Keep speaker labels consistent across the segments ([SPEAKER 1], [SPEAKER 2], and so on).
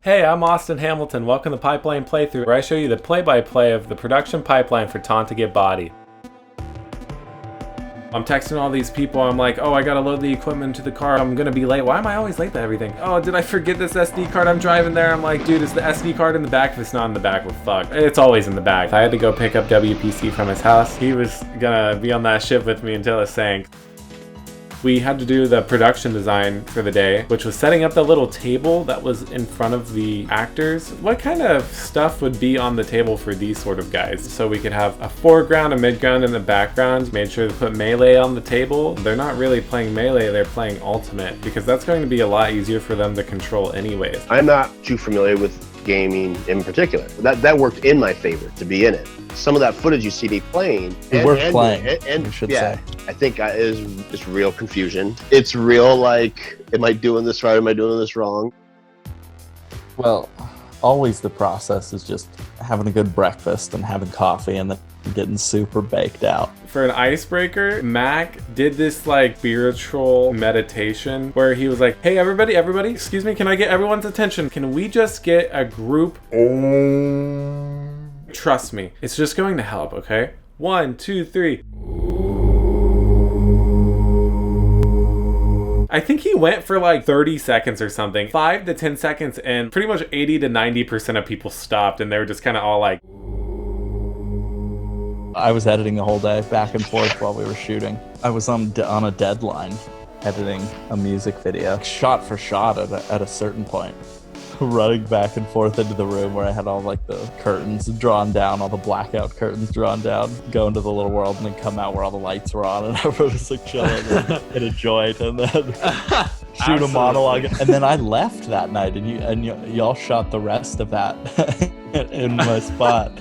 [SPEAKER 1] Hey, I'm Austin Hamilton. Welcome to Pipeline Playthrough, where I show you the play-by-play of the production pipeline for Taunt to Get Bodied. I'm texting all these people, I'm like, oh, I gotta load the equipment into the car, I'm gonna be late. Why am I always late to everything? Oh, did I forget this SD card? I'm driving there. I'm like, dude, is the SD card in the back? If it's not in the back, well, fuck. It's always in the back. I had to go pick up WPC from his house. He was gonna be on that ship with me until it sank. We had to do the production design for the day, which was setting up the little table that was in front of the actors. What kind of stuff would be on the table for these sort of guys? So we could have a foreground, a midground, and a background. Made sure to put melee on the table. They're not really playing melee, they're playing ultimate, because that's going to be a lot easier for them to control anyways.
[SPEAKER 2] I'm not too familiar with gaming in particular. That worked in my favor to be in it. Some of that footage you see me playing,
[SPEAKER 3] you should say.
[SPEAKER 2] I think is just real confusion. It's real, like, am I doing this right? Am I doing this wrong?
[SPEAKER 3] Well, always the process is just having a good breakfast and having coffee and then getting super baked out.
[SPEAKER 1] For an icebreaker, Mac did this like spiritual meditation where he was like, hey, everybody, excuse me, can I get everyone's attention? Can we just get a group? Trust me, it's just going to help, okay? 1, 2, 3. I think he went for like 30 seconds or something. 5 to 10 seconds, and pretty much 80 to 90% of people stopped, and they were just kind of all like...
[SPEAKER 3] I was editing the whole day, back and forth while we were shooting. I was on a deadline, editing a music video, shot for shot at a certain point. Running back and forth into the room where I had all like the curtains drawn down, all the blackout curtains drawn down, go into the little world and then come out where all the lights were on and everyone was like chilling in a joint and then shoot a monologue. And then I left that night and y'all shot the rest of that in my spot.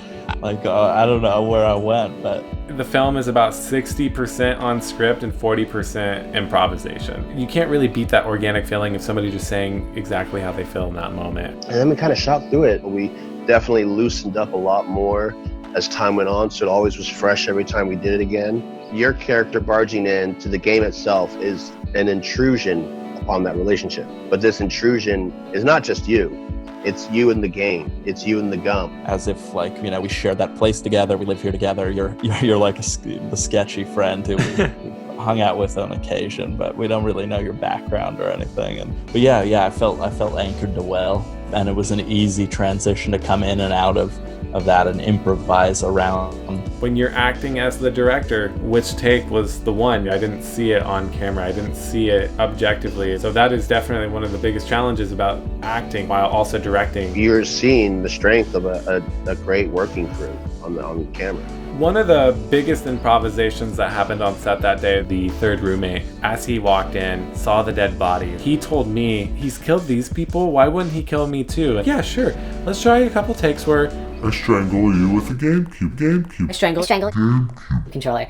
[SPEAKER 3] Like, I don't know where I went, but...
[SPEAKER 1] The film is about 60% on script and 40% improvisation. You can't really beat that organic feeling of somebody just saying exactly how they feel in that moment.
[SPEAKER 2] And then we kind of shot through it. We definitely loosened up a lot more as time went on, so it always was fresh every time we did it again. Your character barging in to the game itself is an intrusion upon that relationship. But this intrusion is not just you. It's you in the game. It's you in the gum.
[SPEAKER 3] As if, like, you know, we share that place together. We live here together. You're like the sketchy friend who we hung out with on occasion, but we don't really know your background or anything. But yeah, I felt anchored to well, and it was an easy transition to come in and out of that and improvise around.
[SPEAKER 1] When you're acting as the director, which take was the one? I didn't see it on camera. I didn't see it objectively. So that is definitely one of the biggest challenges about acting while also directing.
[SPEAKER 2] You're seeing the strength of a great working crew on the camera.
[SPEAKER 1] One of the biggest improvisations that happened on set that day, the third roommate, as he walked in, saw the dead body. He told me, he's killed these people, why wouldn't he kill me too? Yeah, sure. Let's try a couple takes where
[SPEAKER 4] I strangle you with a GameCube.
[SPEAKER 5] I strangle GameCube controller.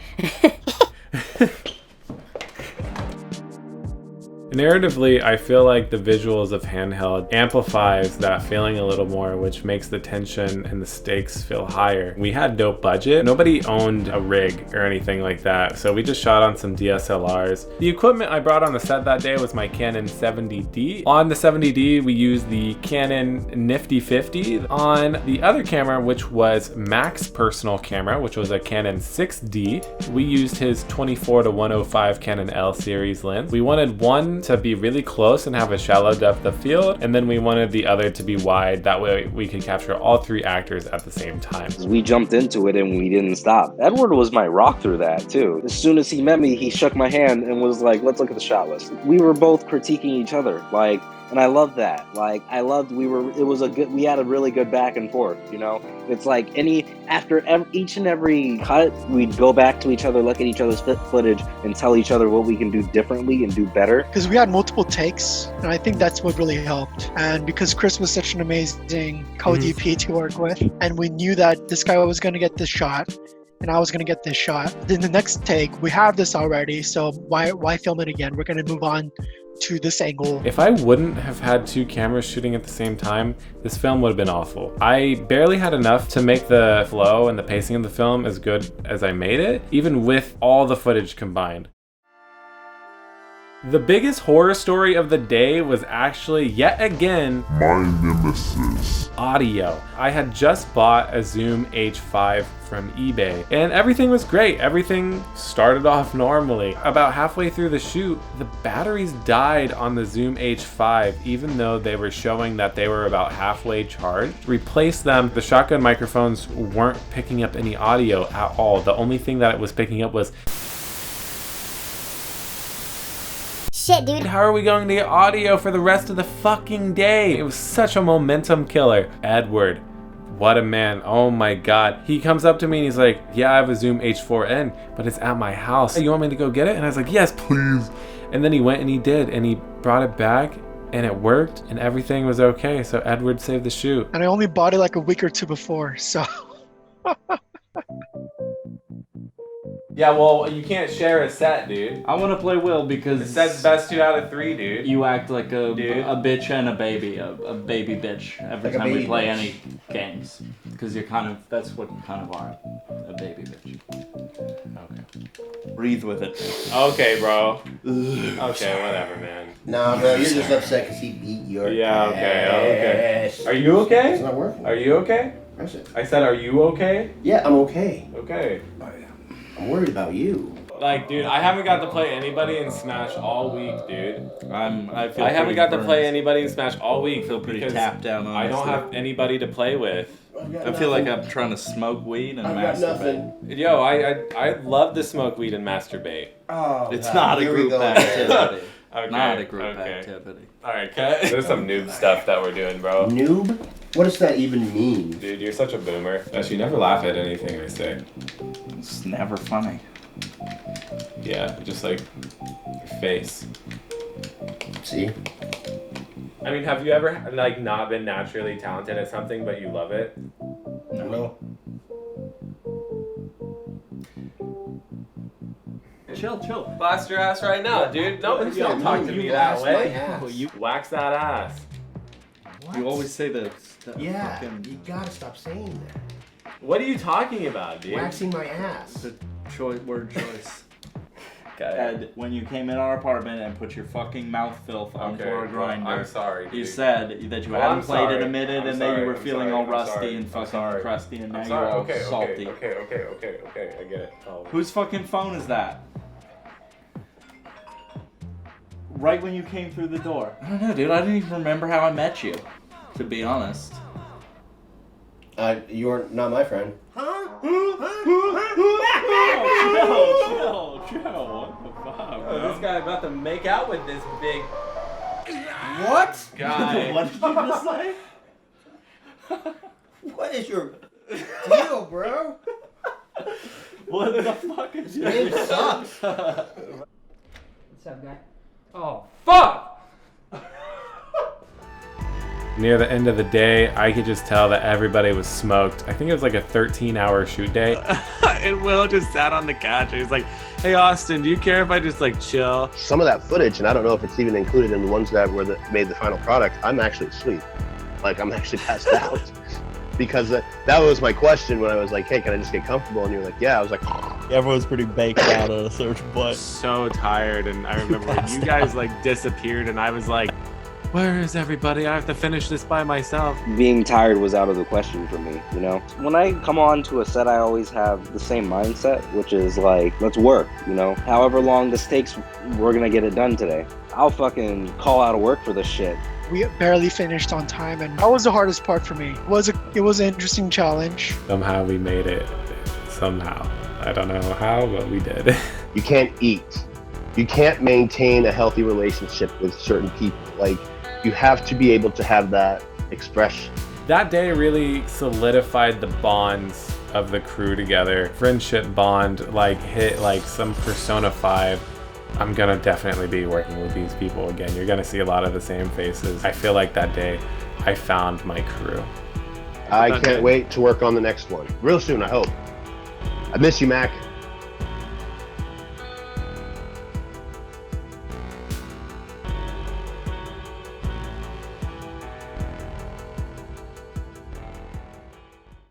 [SPEAKER 1] Narratively, I feel like the visuals of handheld amplifies that feeling a little more, which makes the tension and the stakes feel higher. We had no budget. Nobody owned a rig or anything like that, so we just shot on some DSLRs. The equipment I brought on the set that day was my Canon 70D. On the 70D, we used the Canon Nifty 50. On the other camera, which was Mac's personal camera, which was a Canon 6D, we used his 24-105 Canon L series lens. We wanted one to be really close and have a shallow depth of field, and then we wanted the other to be wide. That way we could capture all three actors at the same time.
[SPEAKER 6] We jumped into it and we didn't stop. Edward was my rock through that too. As soon as he met me, he shook my hand and was like, let's look at the shot list. We were both critiquing each other, like, and I loved that. Like, we had a really good back and forth, you know? It's like after each and every cut, we'd go back to each other, look at each other's footage, and tell each other what we can do differently and do better.
[SPEAKER 7] Because we had multiple takes, and I think that's what really helped. And because Chris was such an amazing co-DP to work with, and we knew that this guy was going to get this shot, and I was going to get this shot. Then the next take, we have this already, so why film it again? We're going to move on to this angle.
[SPEAKER 1] If I wouldn't have had two cameras shooting at the same time, this film would have been awful. I barely had enough to make the flow and the pacing of the film as good as I made it, even with all the footage combined. The biggest horror story of the day was actually, yet again,
[SPEAKER 4] My nemesis.
[SPEAKER 1] audio. I had just bought a Zoom H5 from eBay and everything was great. Everything started off normally. About halfway through the shoot, the batteries died on the Zoom H5 even though they were showing that they were about halfway charged. Replaced them, the shotgun microphones weren't picking up any audio at all. The only thing that it was picking up was
[SPEAKER 5] Shit, dude.
[SPEAKER 1] how are we going to get audio for the rest of the fucking day? It was such a momentum killer. Edward, what a man. Oh my God. He comes up to me and he's like, yeah, I have a Zoom H4n, but it's at my house. You want me to go get it? And I was like, yes, please. And then he went and he did, and he brought it back and it worked and everything was okay. So Edward saved the shoot.
[SPEAKER 7] And I only bought it like a week or two before, so.
[SPEAKER 1] Yeah, well, you can't share a set, dude.
[SPEAKER 3] I want to play Will because
[SPEAKER 1] It says best 2 out of 3, dude.
[SPEAKER 3] you act like a
[SPEAKER 1] Dude.
[SPEAKER 3] bitch and a baby bitch every
[SPEAKER 2] Like a
[SPEAKER 3] time we
[SPEAKER 2] baby
[SPEAKER 3] play
[SPEAKER 2] bitch.
[SPEAKER 3] any games. Because you're that's what you kind of are, a baby bitch.
[SPEAKER 1] Okay.
[SPEAKER 3] Breathe with it.
[SPEAKER 1] Okay, bro. Okay, whatever, man.
[SPEAKER 8] Nah, bro, you're just upset because he beat your
[SPEAKER 1] Yeah, okay,
[SPEAKER 8] ass.
[SPEAKER 1] Are you
[SPEAKER 8] It's
[SPEAKER 1] okay?
[SPEAKER 8] not working.
[SPEAKER 1] Are you okay?
[SPEAKER 8] Is it?
[SPEAKER 1] I said, are you okay?
[SPEAKER 8] Yeah, I'm okay.
[SPEAKER 1] Okay.
[SPEAKER 8] I'm worried about you.
[SPEAKER 1] Like, dude, I haven't got to play anybody in Smash all week, dude.
[SPEAKER 3] I feel
[SPEAKER 1] I haven't
[SPEAKER 3] pretty
[SPEAKER 1] got to
[SPEAKER 3] burned.
[SPEAKER 1] play anybody in Smash all week.
[SPEAKER 3] I feel pretty
[SPEAKER 1] because
[SPEAKER 3] tapped down on
[SPEAKER 1] I don't
[SPEAKER 3] this
[SPEAKER 1] have anybody to play with.
[SPEAKER 3] I feel like I'm trying to smoke weed and
[SPEAKER 8] I've got
[SPEAKER 3] masturbate.
[SPEAKER 8] nothing.
[SPEAKER 1] Yo, I love to smoke weed and masturbate.
[SPEAKER 8] Oh,
[SPEAKER 3] It's
[SPEAKER 8] God,
[SPEAKER 3] not a
[SPEAKER 8] here we
[SPEAKER 3] group
[SPEAKER 8] go.
[SPEAKER 3] activity.
[SPEAKER 1] Okay,
[SPEAKER 3] Not a group
[SPEAKER 1] okay.
[SPEAKER 3] activity.
[SPEAKER 1] Alright, cut. There's some noob stuff that we're doing, bro.
[SPEAKER 8] Noob? What does that even mean?
[SPEAKER 1] Dude, you're such a boomer. You never laugh at anything I say.
[SPEAKER 3] It's never funny.
[SPEAKER 1] Yeah, just like your face.
[SPEAKER 8] See?
[SPEAKER 1] I mean, have you ever like not been naturally talented at something but you love it?
[SPEAKER 8] No.
[SPEAKER 3] Chill.
[SPEAKER 1] Blast your ass right now, dude. Don't talk to me that way. You wax that ass.
[SPEAKER 8] What?
[SPEAKER 3] You always say that.
[SPEAKER 8] Yeah,
[SPEAKER 3] Fucking,
[SPEAKER 8] you gotta stop saying that.
[SPEAKER 1] What are you talking about, dude?
[SPEAKER 8] Waxing my ass.
[SPEAKER 3] the word choice.
[SPEAKER 1] Okay.
[SPEAKER 3] And when you came in our apartment and put your fucking mouth filth onto our
[SPEAKER 1] well,
[SPEAKER 3] grinder,
[SPEAKER 1] I'm sorry,
[SPEAKER 3] you
[SPEAKER 1] dude.
[SPEAKER 3] said that you
[SPEAKER 1] Well,
[SPEAKER 3] hadn't
[SPEAKER 1] I'm
[SPEAKER 3] played in
[SPEAKER 1] sorry.
[SPEAKER 3] a minute
[SPEAKER 1] I'm
[SPEAKER 3] and that you
[SPEAKER 1] sorry.
[SPEAKER 3] were
[SPEAKER 1] I'm
[SPEAKER 3] feeling
[SPEAKER 1] sorry.
[SPEAKER 3] all
[SPEAKER 1] I'm
[SPEAKER 3] rusty
[SPEAKER 1] sorry.
[SPEAKER 3] and
[SPEAKER 1] I'm
[SPEAKER 3] fucking
[SPEAKER 1] sorry.
[SPEAKER 3] crusty, and now
[SPEAKER 1] I'm
[SPEAKER 3] you're
[SPEAKER 1] sorry.
[SPEAKER 3] all
[SPEAKER 1] Okay,
[SPEAKER 3] salty.
[SPEAKER 1] Okay. I get it. Oh.
[SPEAKER 3] Whose fucking phone is that? Right when you came through the door. I don't know, dude. I didn't even remember how I met you, to be honest.
[SPEAKER 8] You're not my friend.
[SPEAKER 3] Chill. What the fuck?
[SPEAKER 1] This guy about to make out with this big
[SPEAKER 8] What?
[SPEAKER 1] guy.
[SPEAKER 3] What did you just say?
[SPEAKER 8] What is your deal, bro?
[SPEAKER 3] What the fuck is
[SPEAKER 8] This game
[SPEAKER 3] this?
[SPEAKER 8] sucks.
[SPEAKER 9] What's up, guy? Oh, fuck!
[SPEAKER 1] Near the end of the day, I could just tell that everybody was smoked. I think it was like a 13-hour shoot day. And Will just sat on the couch and he's like, hey, Austin, do you care if I just like chill?
[SPEAKER 2] Some of that footage, and I don't know if it's even included in the ones that made the final product, I'm actually asleep. Like, I'm actually passed out. Because that was my question when I was like, hey, can I just get comfortable? And you're like, yeah. I was like,
[SPEAKER 3] Everyone's pretty baked out at a certain point.
[SPEAKER 1] So tired, and I remember when you guys like disappeared and I was like, where is everybody? I have to finish this by myself.
[SPEAKER 6] Being tired was out of the question for me, you know? When I come on to a set, I always have the same mindset, which is like, let's work, you know? However long this takes, we're gonna get it done today. I'll fucking call out of work for this shit.
[SPEAKER 7] We barely finished on time, and that was the hardest part for me. It was an interesting challenge.
[SPEAKER 1] Somehow we made it. Somehow. I don't know how, but we did.
[SPEAKER 2] you can't eat. You can't maintain a healthy relationship with certain people. Like, you have to be able to have that expression.
[SPEAKER 1] That day really solidified the bonds of the crew together. Friendship bond like hit like some Persona 5. I'm gonna definitely be working with these people again. You're gonna see a lot of the same faces. I feel like that day I found my crew.
[SPEAKER 2] I can't wait to work on the next one. Real soon, I hope. I miss you, Mac.